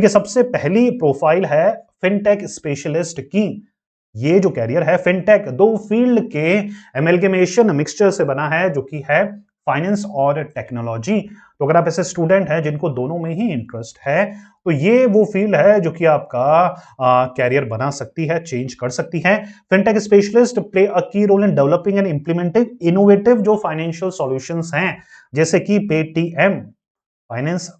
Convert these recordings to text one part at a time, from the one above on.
देखिए सबसे पहली प्रोफाइल है फिनटेक स्पेशलिस्ट की। ये जो कैरियर है फिनटेक दो फील्ड के एमलगेमेशन मिक्सचर से बना है जो कि है फाइनेंस और टेक्नोलॉजी। तो अगर आप ऐसे स्टूडेंट हैं जिनको दोनों में ही इंटरेस्ट है तो ये वो फील्ड है जो कि आपका कैरियर बना सकती है, चेंज कर सकती है। Fintech specialist play a key role in developing and implementing innovative जो फाइनेंशियल सॉल्यूशंस हैं, जैसे कि पेटीएम फाइनेंस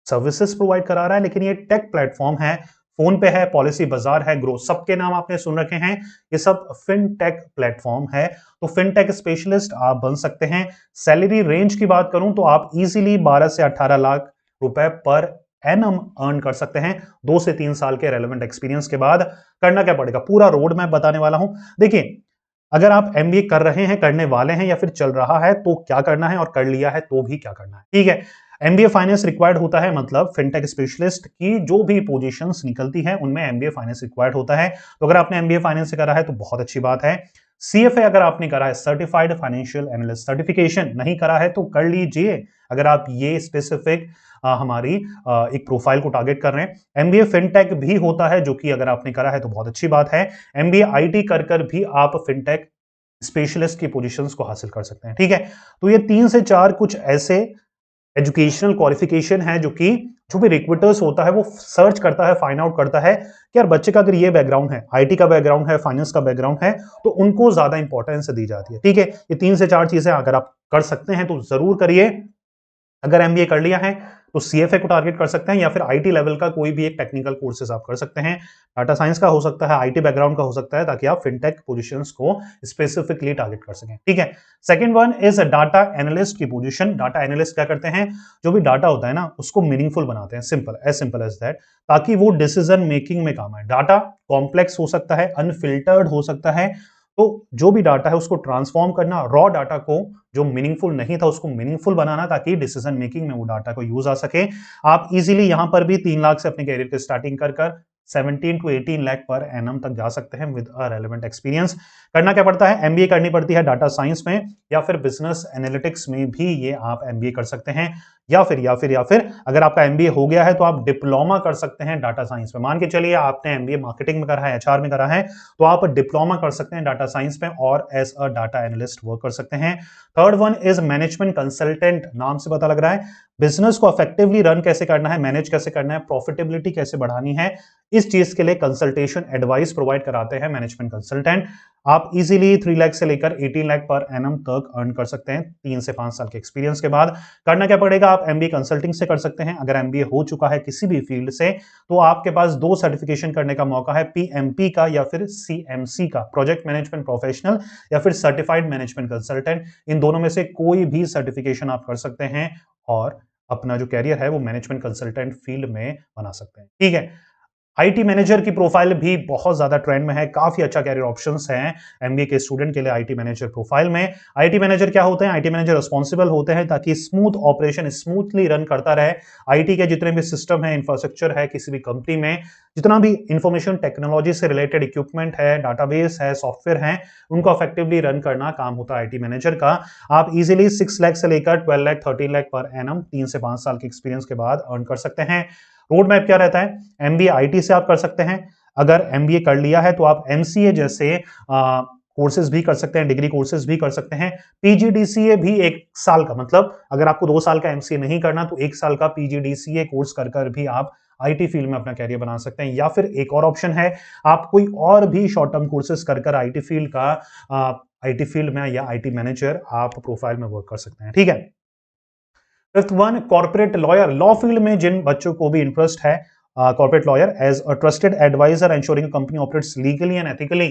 सर्विसेज प्रोवाइड करा रहा है, लेकिन ये टेक प्लेटफॉर्म है, फोन पे है, पॉलिसी बाजार है, ग्रो सबके नाम आपने सुन रखे हैं। ये सब फिनटेक प्लेटफॉर्म है। तो फिनटेक स्पेशलिस्ट आप बन सकते हैं। सैलरी रेंज की बात करूं तो आप इजीली 12 से 18 लाख रुपए पर एनम अर्न कर सकते हैं 2 से 3 साल के रेलेवेंट एक्सपीरियंस के बाद। करना क्या पड़ेगा, पूरा रोड मैप बताने वाला हूं। देखिए, अगर आप एमबीए कर रहे हैं, करने वाले हैं या फिर चल रहा है तो क्या करना है, और कर लिया है तो भी क्या करना है। ठीक है, एमबीए फाइनेंस रिक्वायर्ड होता है, मतलब फिनटेक स्पेशलिस्ट की जो भी पोजीशंस निकलती है उनमें एमबीए फाइनेंस रिक्वायर्ड होता है। तो अगर आपने एमबीए फाइनेंस से करा है तो बहुत अच्छी बात है। सीएफए अगर आपने करा है, सर्टिफाइड फाइनेंशियल एनालिस्ट सर्टिफिकेशन नहीं करा है तो कर लीजिए, अगर आप ये स्पेसिफिक हमारी एक प्रोफाइल को टारगेट कर रहे हैं। एमबीए फिनटेक भी होता है जो कि अगर आपने करा है तो बहुत अच्छी बात है। एमबीए आईटी कर भी आप फिनटेक स्पेशलिस्ट की पोजीशंस को हासिल कर सकते हैं। ठीक है, तो ये 3 से 4 कुछ ऐसे एजुकेशनल क्वालिफिकेशन है जो भी रिक्रूटर्स होता है वो सर्च करता है, फाइंड आउट करता है कि यार बच्चे का अगर ये बैकग्राउंड है, आईटी का बैकग्राउंड है, फाइनेंस का बैकग्राउंड है, तो उनको ज्यादा इंपॉर्टेंस दी जाती है। ठीक है, ये 3 से 4 चीजें अगर आप कर सकते हैं तो जरूर करिए। अगर एमबीए कर लिया है तो सीएफए को टारगेट कर सकते हैं, या फिर आईटी लेवल का कोई भी एक टेक्निकल कोर्सेज आप कर सकते हैं। डाटा साइंस का हो सकता है, आईटी बैकग्राउंड का हो सकता है, ताकि आप फिनटेक पोजीशंस को स्पेसिफिकली टारगेट कर सकें। ठीक है, second one is data analyst की पोजीशन। डाटा एनालिस्ट क्या करते हैं, जो भी डाटा होता है ना उसको मीनिंगफुल बनाते हैं, सिंपल एज दैट, ताकि वो डिसीजन मेकिंग में काम आए। डाटा कॉम्प्लेक्स हो सकता है, अनफिल्टर्ड हो सकता है, तो जो भी डाटा है उसको ट्रांसफॉर्म करना, रॉ डाटा को जो मीनिंगफुल नहीं था उसको मीनिंगफुल बनाना, ताकि डिसीजन मेकिंग में वो डाटा को यूज आ सके। आप इजीली यहां पर भी 3 लाख से अपने कैरियर की स्टार्टिंग कर 17 टू 18 लाख पर एनम तक जा सकते हैं विद अ रेलेवेंट एक्सपीरियंस। करना क्या पड़ता है, एमबीए करनी पड़ती है डाटा साइंस में, या फिर बिजनेस एनालिटिक्स में भी ये आप एमबीए कर सकते हैं, या फिर अगर आपका एमबीए हो गया है तो आप डिप्लोमा कर सकते हैं डाटा साइंस में। मान के चलिए आपने एमबीए मार्केटिंग में करा है, एचआर में करा है, तो आप डिप्लोमा कर सकते हैं डाटा साइंस में और as a data analyst work कर सकते हैं। Third one is management consultant. नाम से पता लग रहा है बिजनेस को इफेक्टिवली रन कैसे करना है, मैनेज कैसे करना है, प्रॉफिटेबिलिटी कैसे बढ़ानी है, इस चीज के लिए कंसल्टेशन एडवाइस प्रोवाइड कराते हैं मैनेजमेंट कंसल्टेंट। आप इजीली 3 लाख से लेकर 18 लाख पर एनम तक अर्न कर सकते हैं 3 से 5 साल के एक्सपीरियंस के बाद। करना क्या पड़ेगा, आप एमबीए कंसल्टिंग से कर सकते हैं। अगर एमबीए हो चुका है किसी भी फील्ड से तो आपके पास 2 सर्टिफिकेशन करने का मौका है, पीएमपी का या फिर सीएमसी का, प्रोजेक्ट मैनेजमेंट प्रोफेशनल या फिर सर्टिफाइड मैनेजमेंट कंसल्टेंट। इन दोनों में से कोई भी सर्टिफिकेशन आप कर सकते हैं और अपना जो कैरियर है वो मैनेजमेंट कंसल्टेंट फील्ड में बना सकते हैं। ठीक है, आईटी मैनेजर की प्रोफाइल भी बहुत ज्यादा ट्रेंड में है, काफी अच्छा कैरियर ऑप्शंस हैं एमबीए के स्टूडेंट के लिए आईटी मैनेजर प्रोफाइल में। आईटी मैनेजर क्या होते हैं, आईटी मैनेजर रिस्पॉन्सिबल होते हैं ताकि स्मूथ ऑपरेशन स्मूथली रन करता रहे। आईटी के जितने भी सिस्टम है, इंफ्रास्ट्रक्चर है किसी भी कंपनी में, जितना भी इंफॉर्मेशन टेक्नोलॉजी से रिलेटेड इक्विपमेंट है, डाटाबेस है, सॉफ्टवेयर है, उनको इफेक्टिवली रन करना काम होता है आईटी मैनेजर का। आप इजीली 6 लाख से लेकर 12 लाख 13 लाख पर एनम 3 से 5 साल के एक्सपीरियंस के बाद अर्न कर सकते हैं। रोड मैप क्या रहता है, एमबीए आईटी से आप कर सकते हैं। अगर एमबीए कर लिया है तो आप एमसीए जैसे कोर्सेज भी कर सकते हैं, डिग्री कोर्सेज भी कर सकते हैं। पीजीडीसीए भी 1 साल का, मतलब अगर आपको 2 साल का एमसीए नहीं करना तो 1 साल का पीजीडीसीए कोर्स कर भी आप आईटी फील्ड में अपना कैरियर बना सकते हैं। या फिर एक और ऑप्शन है, आप कोई और भी शॉर्ट टर्म कोर्सेज कर आईटी फील्ड का आईटी फील्ड में या आईटी मैनेजर आप प्रोफाइल में वर्क कर सकते हैं। ठीक है, fifth one corporate lawyer. Law field में जिन बच्चों को भी इंटरेस्ट है, corporate lawyer as a trusted adviser ensuring company operates legally and ethically.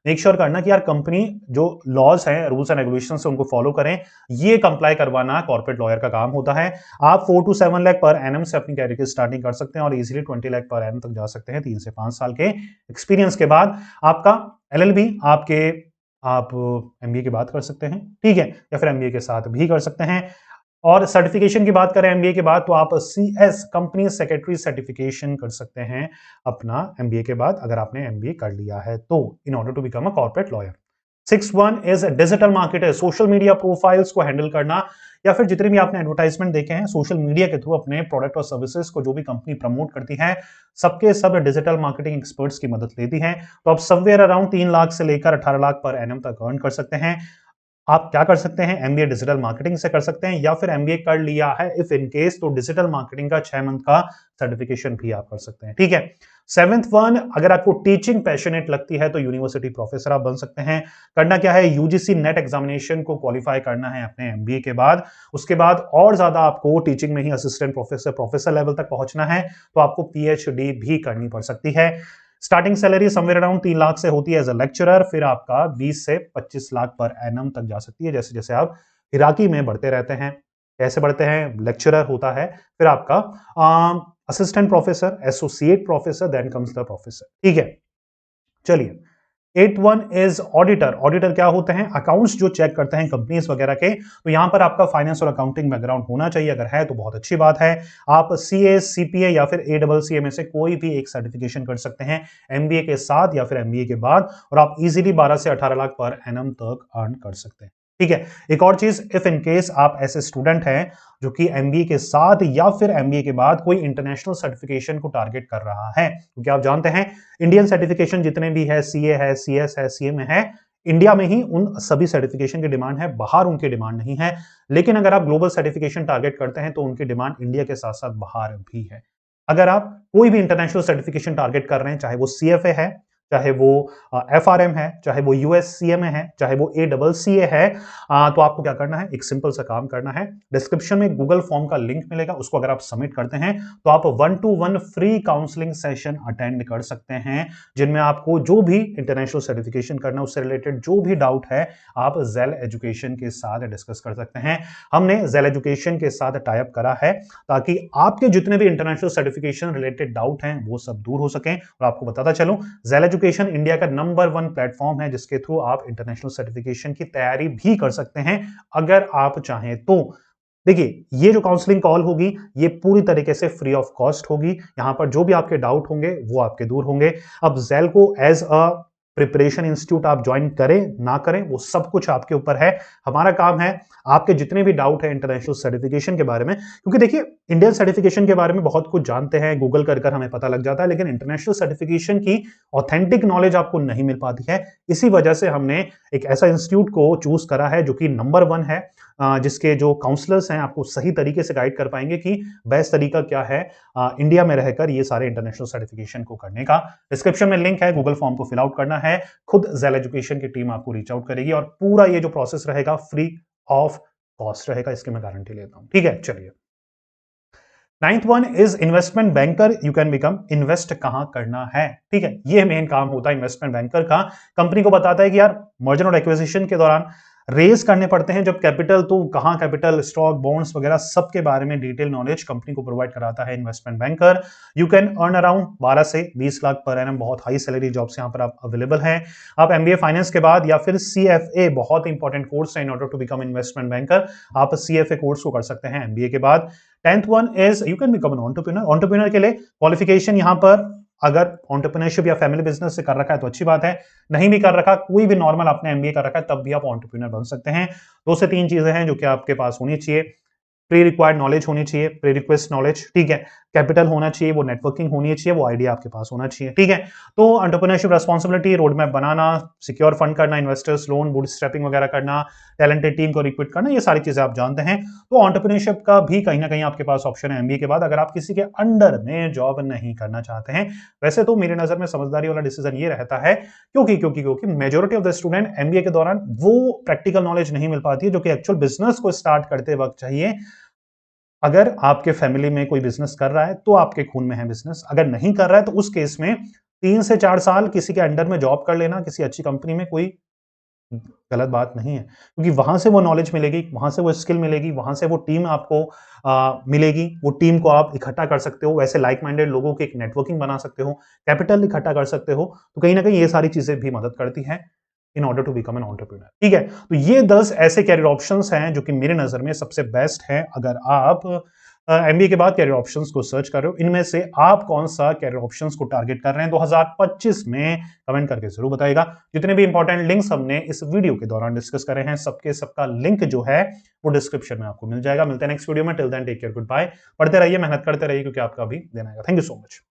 Make sure करना कि यार कंपनी जो लॉज हैं, रूल्स एंड रेगुलेशंस उनको फॉलो करें, ये कंप्लाई करवाना कॉर्पोरेट लॉयर का काम होता है। आप 4 टू 7 लाख पर एनम से अपनी कैरियर की स्टार्टिंग कर सकते हैं और इजीली 20 लाख पर एनम तक जा सकते हैं 3 से 5 साल के एक्सपीरियंस के बाद। आपका एलएलबी आप एमबीए की बात कर सकते हैं, ठीक है, या फिर एमबीए के साथ भी कर सकते हैं। और सर्टिफिकेशन की बात करें एमबीए के बाद तो आप सीएस कंपनी सेक्रेटरी सर्टिफिकेशन कर सकते हैं अपना एमबीए के बाद, अगर आपने एमबीए कर लिया है तो, in order to become a corporate lawyer. 6 1 is digital marketer, social media profiles को हैंडल करना, या फिर जितने भी आपने एडवर्टाइजमेंट देखे हैं सोशल मीडिया के थ्रू अपने प्रोडक्ट और सर्विसेज को जो भी कंपनी प्रमोट करती है, सबके सब डिजिटल मार्केटिंग एक्सपर्ट्स की मदद लेती हैं। तो आप समवेयर अराउंड 3 लाख से लेकर 18 लाख पर एनम तक अर्न कर सकते हैं। आप क्या कर सकते हैं, एमबीए डिजिटल मार्केटिंग से कर सकते हैं, या फिर एमबीए कर लिया है इफ इन केस तो डिजिटल मार्केटिंग का 6 मंथ का सर्टिफिकेशन भी आप कर सकते हैं। ठीक है। 7th वन, अगर आपको टीचिंग पैशनेट लगती है तो यूनिवर्सिटी प्रोफेसर आप बन सकते हैं। करना क्या है, यूजीसी नेट एग्जामिनेशन को क्वालिफाई करना है अपने एमबीए के बाद। उसके बाद और ज्यादा आपको टीचिंग में ही असिस्टेंट प्रोफेसर, प्रोफेसर लेवल तक पहुंचना है तो आपको पीएचडी भी करनी पड़ सकती है। Starting salary somewhere around 3 lakh से होती है एज अ लेक्चरर, फिर आपका 20 से 25 लाख पर एनम तक जा सकती है जैसे जैसे आप हिराकी में बढ़ते रहते हैं। कैसे बढ़ते हैं, लेक्चरर होता है, फिर आपका assistant professor, associate professor, then comes the professor. ठीक है, चलिए। 8th one is auditor. Auditor क्या होते हैं, अकाउंट्स जो चेक करते हैं कंपनीज वगैरह के। तो यहां पर आपका फाइनेंस और अकाउंटिंग बैकग्राउंड होना चाहिए, अगर है तो बहुत अच्छी बात है। आप सीए, सीपीए या फिर एडब्ल्यूसीए में से कोई भी एक सर्टिफिकेशन कर सकते हैं एमबीए के साथ या फिर एमबीए के बाद, और आप इजीली 12 से 18 लाख पर एनम तक अर्न कर सकते हैं। ठीक है। एक और चीज, इफ इन केस आप ऐसे स्टूडेंट हैं जो कि एमबीए के साथ या फिर एमबीए के बाद कोई इंटरनेशनल सर्टिफिकेशन को टारगेट कर रहा है, क्योंकि आप जानते हैं इंडियन सर्टिफिकेशन जितने भी है, सीए है, सीएस है, सीएमए है, इंडिया में ही उन सभी सर्टिफिकेशन की डिमांड है, बाहर उनकी डिमांड नहीं है। लेकिन अगर आप ग्लोबल सर्टिफिकेशन टारगेट करते हैं तो उनकी डिमांड इंडिया के साथ साथ बाहर भी है। अगर आप कोई भी इंटरनेशनल सर्टिफिकेशन टारगेट कर रहे हैं, चाहे वो सीएफए है, चाहे वो एफआरएम है, चाहे वो यूएससीएमए है, चाहे वो एडब्ल्यूसीए है, तो आपको क्या करना है, एक सिंपल सा काम करना है। डिस्क्रिप्शन में गूगल फॉर्म का लिंक मिलेगा, उसको अगर आप सबमिट करते हैं तो आप 1-to-1 free counselling session attend कर सकते हैं, जिनमें आपको जो भी इंटरनेशनल सर्टिफिकेशन करना उससे रिलेटेड जो भी डाउट है आप जेल एजुकेशन के साथ डिस्कस कर सकते हैं। हमने जेल एजुकेशन के साथ टाइप करा है ताकि आपके जितने भी इंटरनेशनल सर्टिफिकेशन रिलेटेड डाउट हैं वो सब दूर हो सकें। और आपको बताता चलूं, जेल एजुकेशन इंडिया का नंबर 1 प्लेटफॉर्म है जिसके थ्रू आप इंटरनेशनल सर्टिफिकेशन की तैयारी भी कर सकते हैं अगर आप चाहें तो। देखिए, ये जो काउंसलिंग कॉल होगी ये पूरी तरीके से फ्री ऑफ कॉस्ट होगी। यहां पर जो भी आपके डाउट होंगे वो आपके दूर होंगे। अब जेल को एज अ प्रिपरेशन इंस्टीट्यूट आप ज्वाइन करें ना करें वो सब कुछ आपके ऊपर है। हमारा काम है आपके जितने भी डाउट है इंटरनेशनल सर्टिफिकेशन के बारे में, क्योंकि देखिए इंडियन सर्टिफिकेशन के बारे में बहुत कुछ जानते हैं, गूगल कर हमें पता लग जाता है, लेकिन इंटरनेशनल सर्टिफिकेशन की ऑथेंटिक नॉलेज आपको नहीं मिल पाती है। इसी वजह से हमने एक ऐसा इंस्टीट्यूट को चूज करा है जो कि नंबर 1 है, जिसके जो काउंसलर्स हैं आपको सही तरीके से गाइड कर पाएंगे कि बेस्ट तरीका क्या है इंडिया में रहकर ये सारे इंटरनेशनल सर्टिफिकेशन को करने का। डिस्क्रिप्शन में लिंक है, गूगल फॉर्म को फिल आउट करना है, खुद जेल एजुकेशन की टीम आपको रीच आउट करेगी और पूरा ये जो प्रोसेस रहेगा फ्री ऑफ कॉस्ट रहेगा, इसकी मैं गारंटी लेता हूं। ठीक है, चलिए। 9th one is investment banker. You can become, invest कहां करना है, ठीक है, ये मेन काम होता है इन्वेस्टमेंट बैंकर का। कंपनी को बताता है कि यार मर्जर और एक्विजिशन के दौरान रेज करने पड़ते हैं जब कैपिटल, तो कहां कैपिटल, स्टॉक, बॉन्ड्स वगैरह सबके बारे में डिटेल नॉलेज कंपनी को प्रोवाइड कराता है investment banker. You can earn around 12 से 20 लाख पर एनम, बहुत हाई सैलरी जॉब्स यहां पर आप अवेलेबल हैं। आप एमबीए फाइनेंस के बाद या फिर सीएफए, बहुत इंपॉर्टेंट कोर्स है in order to become investment banker, आप सीएफए कोर्स को कर सकते हैं एमबीए के बाद। 10th one is you can become an entrepreneur. Entrepreneur के लिए क्वालिफिकेशन यहां पर अगर एंटरप्रेन्योरशिप या फैमिली बिजनेस से कर रखा है तो अच्छी बात है, नहीं भी कर रखा, कोई भी नॉर्मल आपने एमबीए कर रखा है तब भी आप एंटरप्रेन्योर बन सकते हैं। 2 से 3 चीजें हैं जो कि आपके पास होनी चाहिए। प्री रिक्वायर्ड नॉलेज होनी चाहिए, प्री रिक्वेस्ट नॉलेज, ठीक है, कैपिटल होना चाहिए, वो नेटवर्किंग होनी चाहिए, वो आइडिया आपके पास होना चाहिए, ठीक है। तो एंटरप्रेन्योरशिप रेस्पॉन्सिबिलिटी, रोड मैप बनाना, सिक्योर फंड करना, इन्वेस्टर्स, लोन, बूटस्ट्रैपिंग वगैरह करना, टैलेंटेड टीम को रिक्रूट करना, ये सारी चीजें आप जानते हैं। तो एंटरप्रेन्योरशिप का भी कहीं ना कहीं आपके पास ऑप्शन है एमबीए के बाद, अगर आप किसी के अंडर में जॉब नहीं करना चाहते हैं। वैसे तो मेरी नजर में समझदारी वाला डिसीजन ये रहता है, क्योंकि majority of the student MBA के दौरान वो प्रैक्टिकल नॉलेज नहीं मिल पाती है जो कि एक्चुअल बिजनेस को स्टार्ट करते वक्त चाहिए। अगर आपके फैमिली में कोई बिजनेस कर रहा है तो आपके खून में है बिजनेस, अगर नहीं कर रहा है तो उस केस में 3 से 4 साल किसी के अंडर में जॉब कर लेना किसी अच्छी कंपनी में कोई गलत बात नहीं है, क्योंकि वहां से वो नॉलेज मिलेगी, वहां से वो स्किल मिलेगी, वहां से वो टीम आपको मिलेगी, वो टीम को आप इकट्ठा कर सकते हो, वैसे लाइक माइंडेड लोगों की एक नेटवर्किंग बना सकते हो, कैपिटल इकट्ठा कर सकते हो। तो कहीं ना कहीं ये सारी चीजें भी मदद करती हैं in order to become an entrepreneur, ठीक है। तो ये 10 ऐसे कैरियर ऑप्शंस हैं जो कि मेरे नजर में सबसे बेस्ट हैं अगर आप एमबीए के बाद कैरियर ऑप्शंस को सर्च कर रहे हो, इनमें से आप कौन सा कैरियर ऑप्शंस को टारगेट कर रहे हैं 2025 में, कमेंट करके जरूर बताइएगा। जितने भी इंपॉर्टेंट लिंक्स हमने इस वीडियो के दौरान डिस्कस करे हैं, सबका लिंक जो है वो डिस्क्रिप्शन में आपको मिल जाएगा। मिलते हैं नेक्स्ट वीडियो में। Till then take care, goodbye. पढ़ते रहिए, मेहनत करते रहिए, क्योंकि आपका भी दिन आएगा। Thank you so much.